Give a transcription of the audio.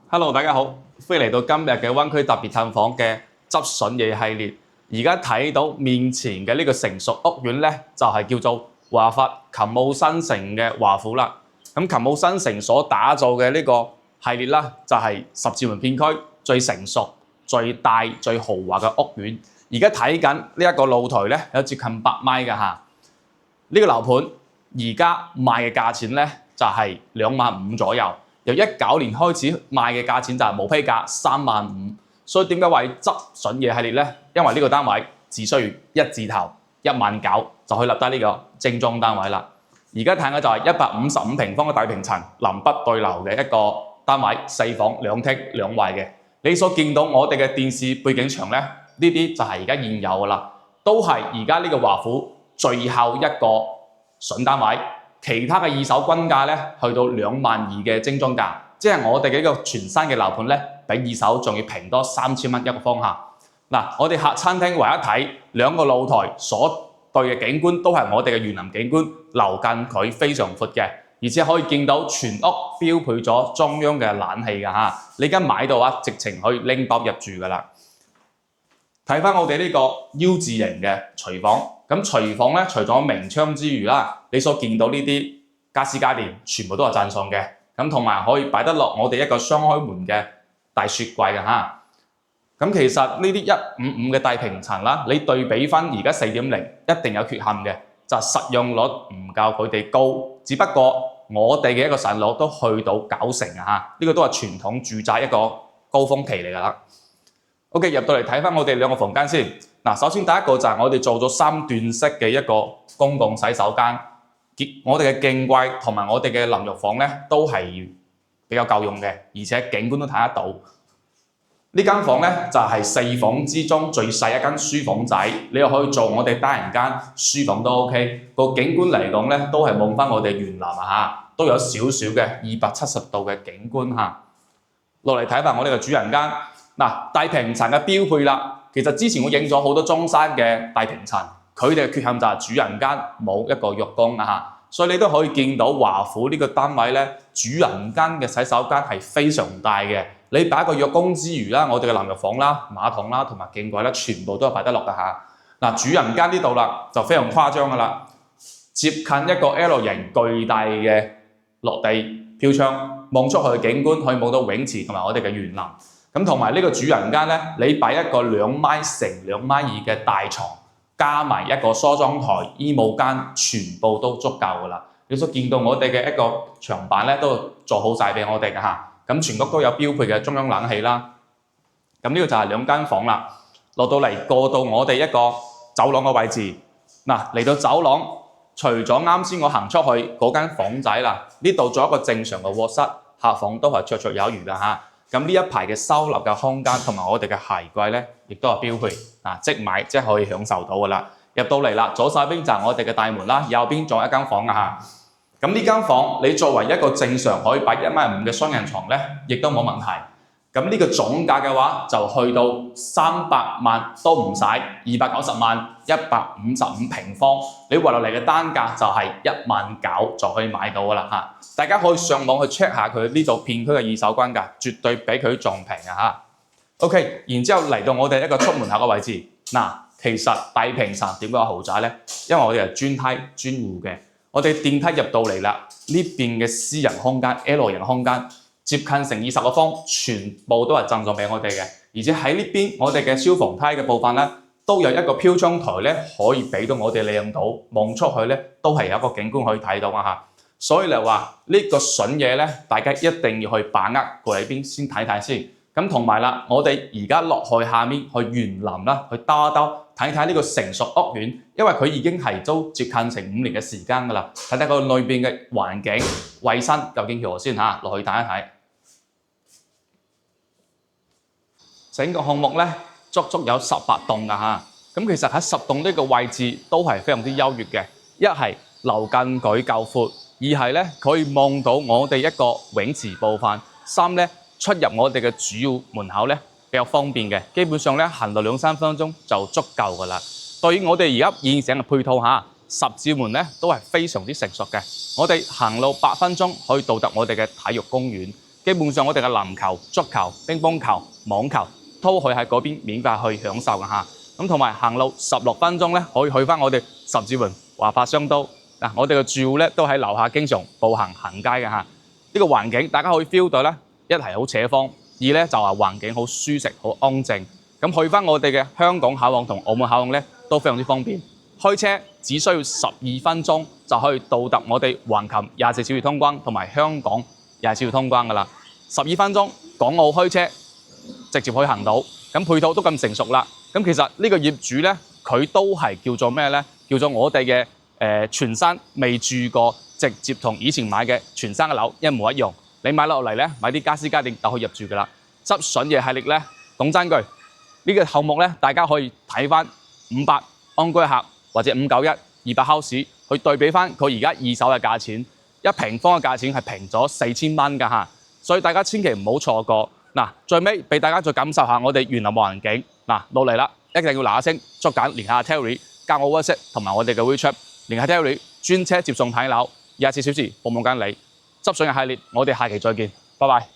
Hello，大家好，歡迎嚟到今日嘅灣區特別探訪嘅執筍嘢系列。而家睇到面前嘅呢個成熟屋苑呢，就係叫做華發勤務新城嘅華府啦。咁勤務新城所打造嘅呢個系列啦，就係十字門片區最成熟、最大、最豪華嘅屋苑。而家睇緊呢一個露台呢，有接近8米嘅嚇。呢個樓盤而家賣嘅價錢呢，就係25000左右。由19年開始賣嘅價錢就係無批價35000，所以點解話執筍嘢系列呢？因為呢個單位只需要一字頭19000就可以立低呢個精裝單位啦。而家睇嘅就係155平方嘅大平層南北對流嘅一個單位，4房2廳2衛嘅。你所見到我哋嘅電視背景牆呢，呢啲就係而家現有嘅啦，都係而家呢個華府最後一個筍單位。其他嘅二手均價呢，去到22000嘅精裝價，即係我哋嘅一個全新嘅樓盤呢，比二手仲要平多3000蚊一個方客。嗱，我哋客餐廳唯一睇兩個露台所對嘅景觀都係我哋嘅園林景觀，樓間距非常闊嘅，而且可以見到全屋標配咗中央嘅冷氣㗎嚇。你而家買到直情可以拎包入住㗎啦。睇返我哋呢個 U 字型嘅廚房，咁廚房呢，除咗明窗之餘啦，你所見到呢啲家私家電全部都係贊送嘅，咁同埋可以擺得落我哋一個雙開門嘅大雪櫃嘅嚇。咁其實呢啲155嘅大平層啦，你對比返而家4.0一定有缺陷嘅，就實用率唔夠佢哋高，只不過我哋嘅一個實用率都去到90%嚇，呢個都係傳統住宅一個高峰期嚟㗎啦。OK， 入到嚟睇返我哋兩個房間先。嗱，首先第一個就係我哋做咗3段式嘅一個公共洗手間，我哋嘅鏡櫃同埋我哋嘅淋浴房呢，都係比較夠用嘅，而且景觀都睇得到。呢間房呢，就係4房之中最細一間書房仔，你又可以做我哋單人間書房都 OK。個景觀嚟講呢，都係望返我哋園林嚇，都有少少嘅270度嘅景觀嚇。落嚟睇返我哋嘅主人間。嗱，大平層嘅標配啦，其實之前我影咗好多中山嘅大平層，佢哋嘅缺陷就係主人間冇一個浴缸啊，所以你都可以見到華府呢個單位呢，主人間嘅洗手間係非常大嘅。你擺個浴缸之餘啦，我哋嘅淋浴房啦、馬桶啦同埋鏡櫃啦，全部都係擺得落㗎嚇。嗱，主人間呢度啦就非常誇張㗎啦，接近一個 L 型巨大嘅落地飄窗，望出去嘅景觀可以望到泳池同埋我哋嘅園林。咁同埋呢個主人間呢，你擺一個2米乘2.2米嘅大床，加埋一個梳妝台、衣帽間，全部都足夠㗎啦。你所見到我哋嘅一個牆板呢，都做好晒俾我哋㗎嚇。咁全屋都有標配嘅中央冷氣啦。咁呢個就係2間房啦。落到嚟過到我哋一個走廊嘅位置，嗱，嚟到走廊，除咗啱先我行出去嗰間房仔啦，呢度做一個正常嘅臥室，客房都係綽綽有餘㗎嚇。咁呢一排嘅收納嘅空間同埋我哋嘅鞋櫃呢，亦都係標配即買即可以享受到㗎啦。入到嚟啦，左手邊就係我哋嘅大門啦，右邊仲有一間房㗎嚇。咁呢間房你作為一個正常可以擺1.5米嘅雙人床呢，亦都冇問題。咁呢個總價嘅話就去到300萬都唔使，290萬155平方，你劃落嚟嘅單價就係19000就可以買到㗎啦嚇。大家可以上網去 check 下佢呢度片區嘅二手均價，絕對比佢仲平啊嚇。OK， 然之後嚟到我哋一個出門口嘅位置，嗱，其實大平層點解有豪宅呢？因為我哋係專梯專戶嘅，我哋電梯入到嚟啦，呢邊嘅私人空間 L 型空間。接近成20個方，全部都係贈送俾我哋嘅，而且喺呢邊我哋嘅消防梯嘅部分呢，都有一個飄窗台呢，可以俾到我哋利用到，望出去呢，都係有一個景觀可以睇到啊嚇。所以嚟話呢個筍嘢呢，大家一定要去把握過嚟邊先睇睇先。咁同埋啦，我哋而家落去下面去園林啦，去兜一兜睇睇呢個成熟屋苑，因為佢已經係都接近成5年嘅時間㗎啦，睇睇個裏邊嘅環境衞生究竟如何先嚇，落去睇一睇。整個項目呢，足足有18棟㗎嚇，咁其實喺10棟呢個位置都係非常之優越嘅。一係樓間距夠闊，二係呢可以望到我哋一個泳池部分，三呢出入我哋嘅主要門口呢比較方便嘅，基本上呢行路2-3分鐘就足夠㗎啦。對於我哋而家現成嘅配套嚇，十字門呢都係非常之成熟嘅，我哋行路8分鐘可以到達我哋嘅體育公園。基本上我哋嘅籃球、足球、乒乓球、網球都可以喺嗰邊免費去享受嘅嚇。咁同埋行路16分鐘咧，可以去翻我哋十字門華發商都嗱，我哋嘅住戶咧都喺樓下經常步行行街嘅嚇。呢個環境大家可以 feel 到咧，一係好扯荒，二咧就係環境好舒適、好安靜。咁去翻我哋嘅香港考往同澳門考往咧都非常之方便，開車只需要12分鐘就可以到達我哋橫琴24小時通關同埋香港24小時通關噶啦。12分鐘港澳開車直接可以行到，咁配套都咁成熟啦。咁其實呢個業主咧，佢都係叫做咩咧？叫做我哋嘅全新未住過，直接同以前買嘅全新嘅樓一模一樣。你買落嚟咧，買啲家私家電就可以入住噶啦。執筍嘢系列咧，講真句，呢個項目咧，大家可以睇翻58安居客或者591 200 house 去對比翻佢而家二手嘅價錢，一平方嘅價錢係平咗4000蚊㗎嚇。所以大家千祈唔好錯過。嗱，最尾俾大家再感受下我哋園林環境。嗱，落嚟啦，一定要嗱一聲捉緊連下 Terry 加我 WhatsApp 同埋我哋嘅 WeChat 連下 Terry 專車接送睇樓，24小時服務緊你。執筍嘅系列，我哋下期再見，拜拜。